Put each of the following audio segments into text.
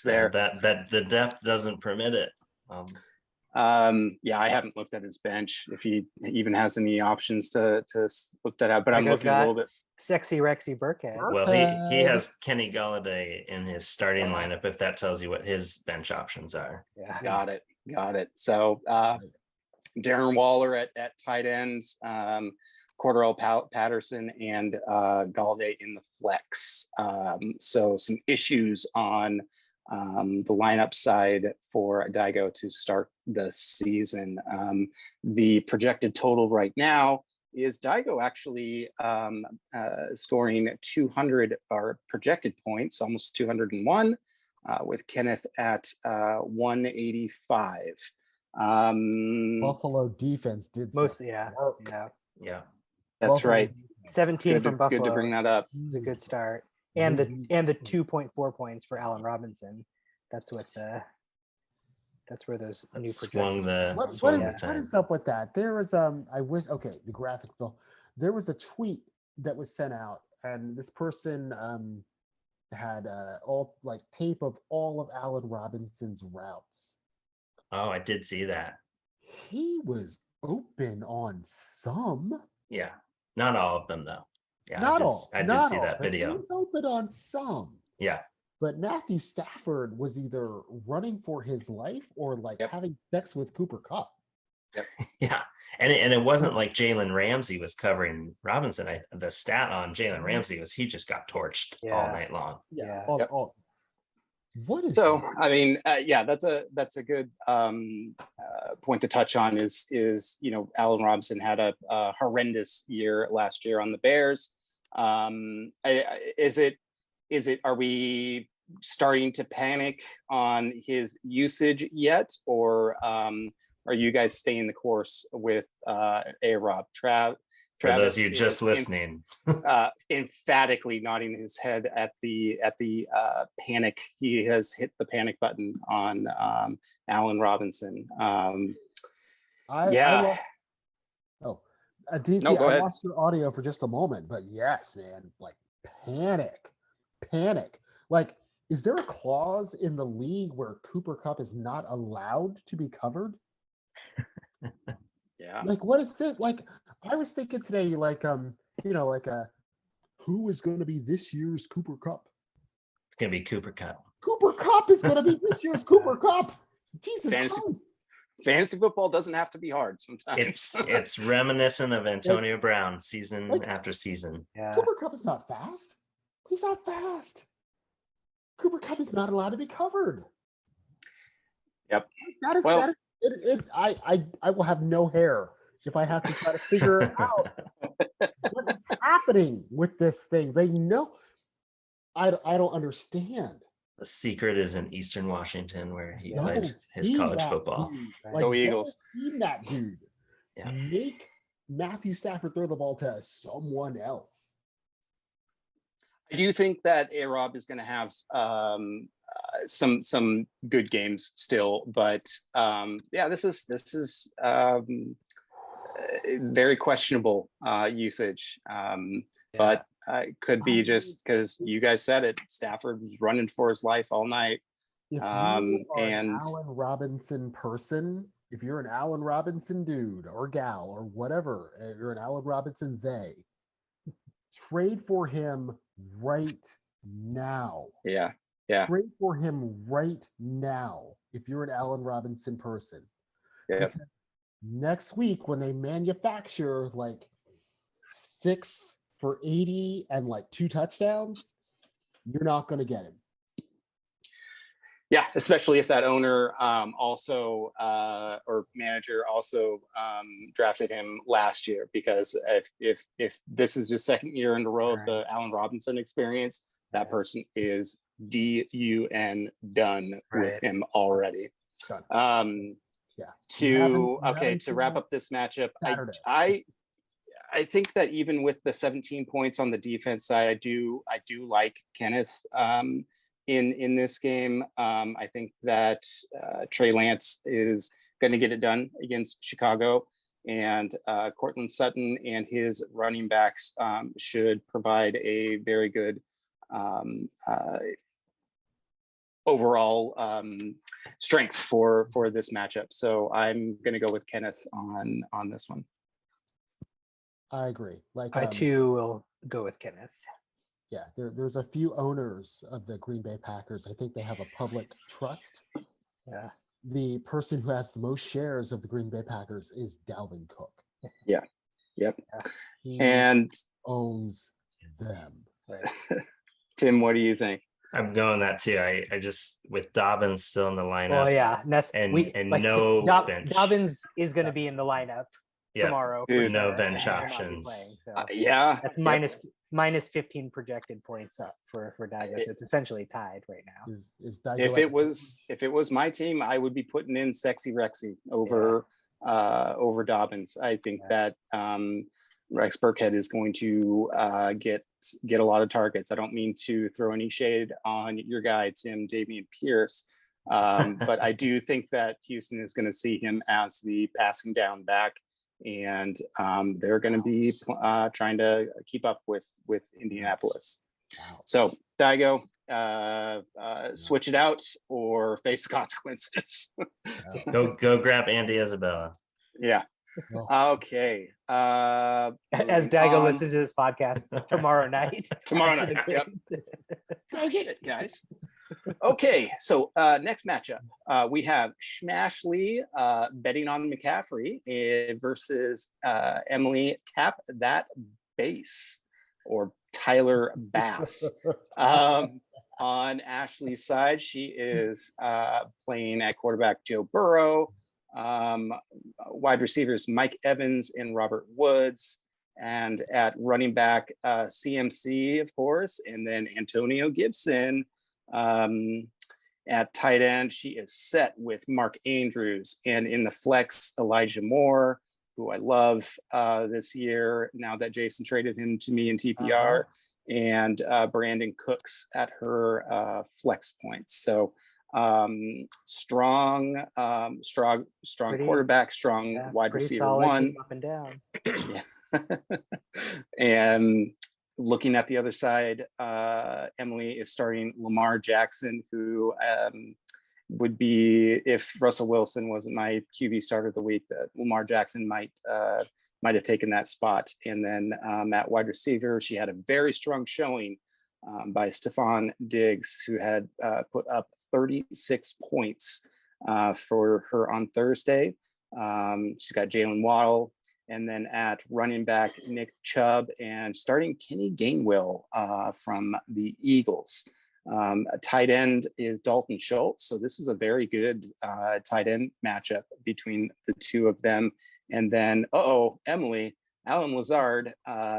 there. That the depth doesn't permit it. Yeah, I haven't looked at his bench if he even has any options to look that out, but I'm looking a little bit. Sexy Rexy Burkhead. Well, he has Kenny Galladay in his starting lineup, if that tells you what his bench options are. Yeah, got it. So Darren Waller at tight ends, Cordarrelle Patterson and Galladay in the flex. So some issues on the lineup side for Daigo to start the season. The projected total right now is Daigo actually scoring 200 or projected points, almost 201, with Kenneth at 185. Buffalo defense did mostly, yeah. That's Buffalo right. 17 from Buffalo. Good to bring that up. It's a good start. And the 2.4 points for Allen Robinson. That's where those new swung the what is up with that? There was the graphic though. There was a tweet that was sent out, and this person had all like tape of all of Allen Robinson's routes. Oh, I did see that. He was open on some. Yeah, not all of them though. Yeah, I did see that video. He was open on some. Yeah. But Matthew Stafford was either running for his life or having sex with Cooper Kupp. Yep. Yeah. And it wasn't like Jalen Ramsey was covering Robinson. The stat on Jalen Ramsey was he just got torched all night long. Yeah. What is so? That? I mean, that's a good point to touch on. Is Allen Robinson had a horrendous year last year on the Bears. Are we starting to panic on his usage yet, or are you guys staying the course with A-Rob? For those of you just listening, emphatically nodding his head at the panic. He has hit the panic button on Allen Robinson. DC, no, go ahead. I lost your audio for just a moment, but yes, man, like panic. Like, is there a clause in the league where Cooper Kupp is not allowed to be covered? Yeah. Like, what is this? Like, I was thinking today, who is going to be this year's Cooper Kupp? It's going to be Cooper Kupp. Cooper Kupp is going to be this year's Cooper Kupp. Jesus Christ. Fantasy football doesn't have to be hard sometimes. It's reminiscent of Antonio Brown season after season. Yeah. Cooper Kupp is not fast. He's not fast. Cooper Kupp is not allowed to be covered. Yep. I will have no hair if I have to try to figure out what is happening with this thing. They know. I don't understand. The secret is in Eastern Washington, where he played his college football. Go Eagles. Team that dude. Yeah. Make Matthew Stafford throw the ball to someone else. I do think that A-Rob is going to have some good games still, but this is very questionable usage. But it could be just because you guys said it. Stafford was running for his life all night. If you are an Allen Robinson person, if you're an Allen Robinson dude or gal or whatever, if you're an Allen Robinson trade for him right now. Yeah. Trade for him right now if you're an Allen Robinson person. Yeah. Next week, when they manufacture like 6 for 80 and like 2 touchdowns, you're not going to get him. Yeah, especially if that owner also or manager also drafted him last year, because if this is your second year in a row of the Allen Robinson experience, that person is done with him already. To wrap up this matchup, I think that even with the 17 points on the defense side, I do like Kenneth in this game. I think that Trey Lance is going to get it done against Chicago, and Cortland Sutton and his running backs should provide a very good overall strength for this matchup. So I'm going to go with Kenneth on this one. I agree. Like I too will go with Kenneth. yeah, there's a few owners of the Green Bay Packers. I think they have a public trust. Yeah. The person who has the most shares of the Green Bay Packers is Dalvin Cook. Yeah. Yep. He And owns them. Right. Tim, what do you think? I'm going that too. I just with Dobbins still in the lineup. Well, yeah, and that's And like no bench. Dobbins is going to be in the lineup Yep. tomorrow. Dude, no sure, bench and will not be options. playing, so Yeah. that's Yep. minus 15 projected points up for Daigo. So it's essentially tied right now. Is Daigo If like- it was my team, I would be putting in Sexy Rexy over Dobbins. I think that Rex Burkhead is going to get a lot of targets. I don't mean to throw any shade on your guy Tim Dameon Pierce, but I do think that Houston is going to see him as the passing down back, and they're going to be trying to keep up with Indianapolis. Wow. So Daigo, switch it out or face the consequences. Go grab Andy Isabella. Yeah. Well, Okay. As moving Daigo on. listens to this podcast tomorrow night. Tomorrow night, yep. Shit, guys. Okay, so next matchup, we have Schmashley betting on McCaffrey versus Emily Tap That Bass or Tyler Bass. On Ashley's side, she is playing at quarterback Joe Burrow, wide receivers Mike Evans and Robert Woods, and at running back CMC, of course, and then Antonio Gibson. At tight end, she is set with Mark Andrews, and in the flex, Elijah Moore, who I love this year now that Jason traded him to me in TPR, and Brandon Cooks at her flex points. So strong Pretty- quarterback, strong wide pretty receiver solid one. team up and down. Yeah. And looking at the other side, Emily is starting Lamar Jackson, who would be, if Russell Wilson wasn't my QB starter of the week, that Lamar Jackson might have taken that spot. And then at wide receiver, she had a very strong showing by Stephon Diggs, who had put up 36 points for her on Thursday. She's got Jalen Waddle, and then at running back, Nick Chubb, and starting Kenny Gainwell from the Eagles. A tight end is Dalton Schultz. So this is a very good tight end matchup between the two of them. And then, Emily, Alan Lazard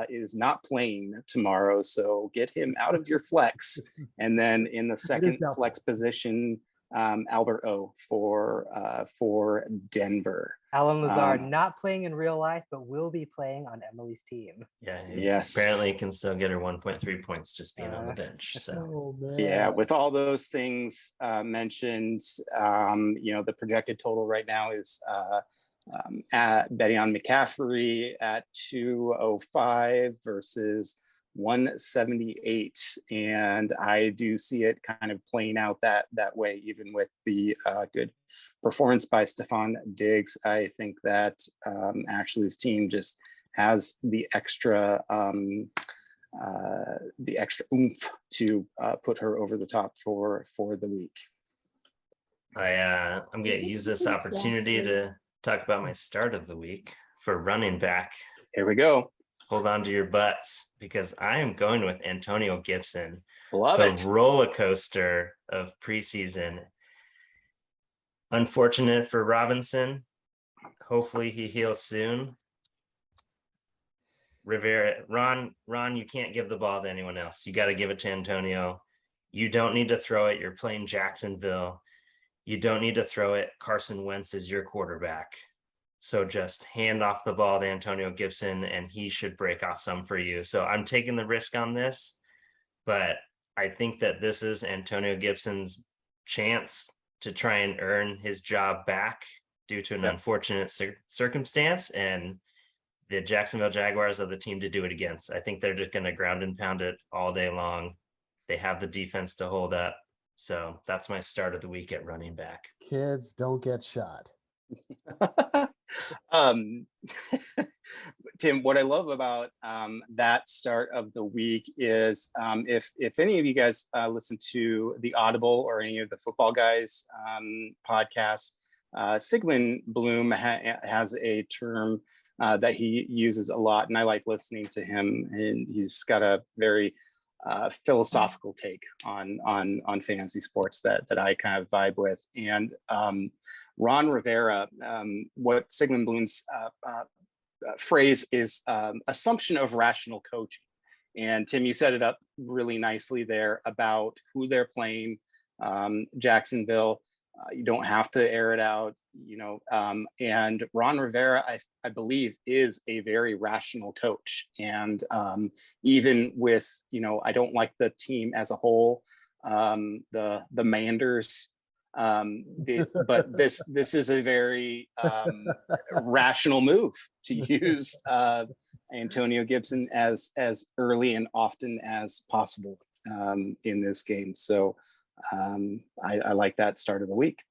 is not playing tomorrow. So get him out of your flex. And then in the second flex position, Albert O for Denver. Alan Lazard not playing in real life, but will be playing on Emily's team. Yeah. Yes. Apparently can still get her 1.3 points just being on the bench. So oh, man. Yeah, with all those things mentioned, the projected total right now is at betting on McCaffrey at 205 versus 178, and I do see it kind of playing out that way, even with the good performance by Stephon Diggs. I think that Ashley's team just has the extra oomph to put her over the top for the week. I'm going to use this opportunity to talk about my start of the week for running back. Here we go. Hold on to your butts, because I am going with Antonio Gibson. Love the it. roller coaster of preseason. Unfortunate for Robinson. Hopefully he heals soon. Rivera, Ron, you can't give the ball to anyone else. You got to give it to Antonio. You don't need to throw it. You're playing Jacksonville. You don't need to throw it. Carson Wentz is your quarterback. So just hand off the ball to Antonio Gibson, and he should break off some for you. So I'm taking the risk on this, but I think that this is Antonio Gibson's chance to try and earn his job back due to an unfortunate circumstance, and the Jacksonville Jaguars are the team to do it against. I think they're just going to ground and pound it all day long. They have the defense to hold up. So that's my start of the week at running back. Kids, don't get shot. um, Tim, what I love about that start of the week is if any of you guys listen to the Audible or any of the Football Guys podcasts, Sigmund Bloom has a term that he uses a lot, and I like listening to him. And he's got a very philosophical take on fantasy sports that I kind of vibe with. And Ron Rivera, what Sigmund Bloom's phrase is assumption of rational coaching. And Tim, you set it up really nicely there about who they're playing. Jacksonville, you don't have to air it out, and Ron Rivera, I believe, is a very rational coach. And even with, I don't like the team as a whole, the Manders, but this is a very rational move to use Antonio Gibson as early and often as possible in this game. So I like that start of the week.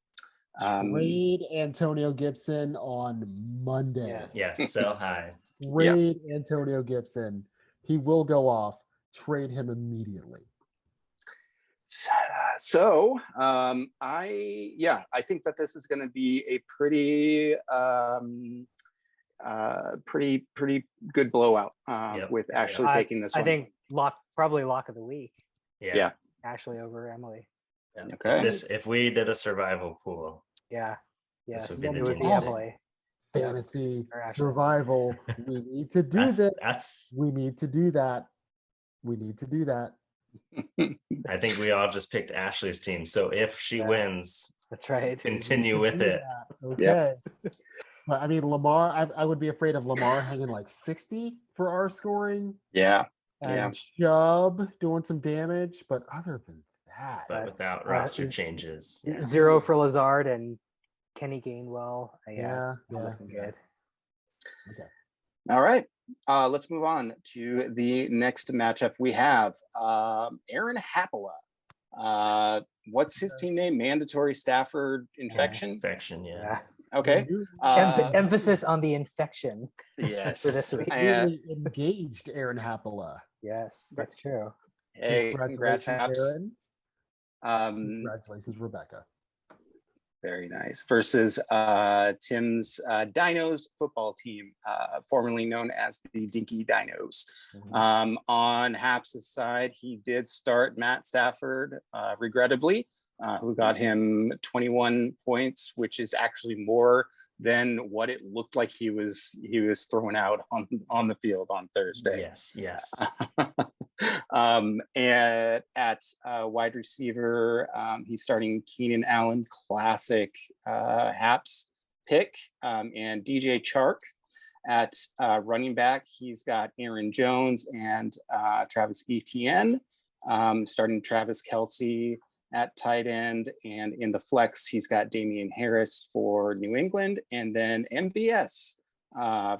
Trade Antonio Gibson on Monday. Yes, so high. Trade Antonio Gibson. He will go off. Trade him immediately. So I think that this is going to be a pretty pretty good blowout with Ashley taking this one. I think probably lock of the week. Yeah. Ashley over Emily. Yeah. Okay. If we did a survival pool, Yes, would be it the would team. be Emily. Fantasy Or Ashley. survival. We need to do this. That's We need to do that. We need to do that. I think we all just picked Ashley's team. So if she wins, That's right. continue with it. Okay. But I mean, Lamar, I would be afraid of Lamar hanging like 60 for our scoring. Yeah. And Chubb doing some damage. But other than that. But without roster changes. 0 for Lazard and Kenny Gainwell. Yeah. Looking good. Okay. All right. Let's move on to the next matchup. We have Aaron Hapola. What's his team name? Mandatory Stafford infection? Infection, Okay. Emphasis on the infection. Yes. For this week. Really engaged Aaron Hapola. Yes, that's true. Hey, congrats, Haps. Aaron. Congratulations, Rebecca. Very nice. Versus Tim's Dinos football team, formerly known as the Dinky Dinos. On Haps's side, he did start Matt Stafford, regrettably, who got him 21 points, which is actually more than what it looked like he was thrown out on the field on Thursday. Yes. And at wide receiver, he's starting Keenan Allen, classic Haps pick, and DJ Chark. At running back, he's got Aaron Jones and Travis Etienne, starting Travis Kelce. At tight end, and in the flex, he's got Damian Harris for New England, and then MVS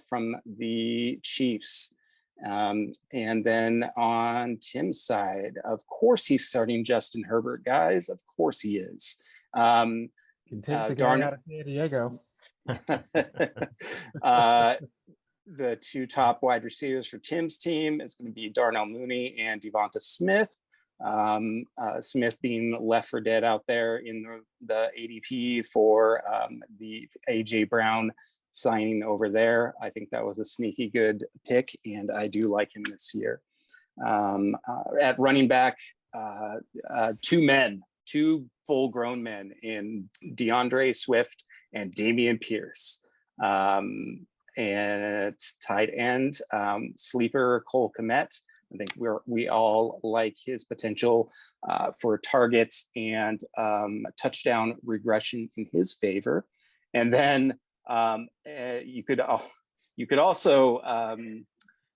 from the Chiefs. And then on Tim's side, of course, he's starting Justin Herbert, guys. Of course he is. Can take the guy out of San Diego. The two top wide receivers for Tim's team is going to be Darnell Mooney and Devonta Smith. Smith being left for dead out there in the ADP for the AJ Brown signing over there. I think that was a sneaky good pick, and I do like him this year. At running back, two full-grown men in DeAndre Swift and Dameon Pierce. And at tight end, sleeper Cole Kmet. I think we all like his potential for targets and touchdown regression in his favor. And then you could also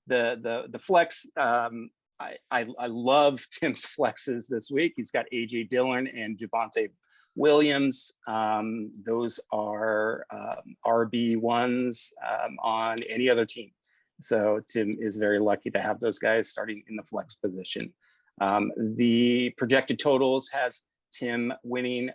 the flex. I love Tim's flexes this week. He's got AJ Dillon and Javonte Williams. Those are RB1s on any other team. So Tim is very lucky to have those guys starting in the flex position. The projected totals has Tim winning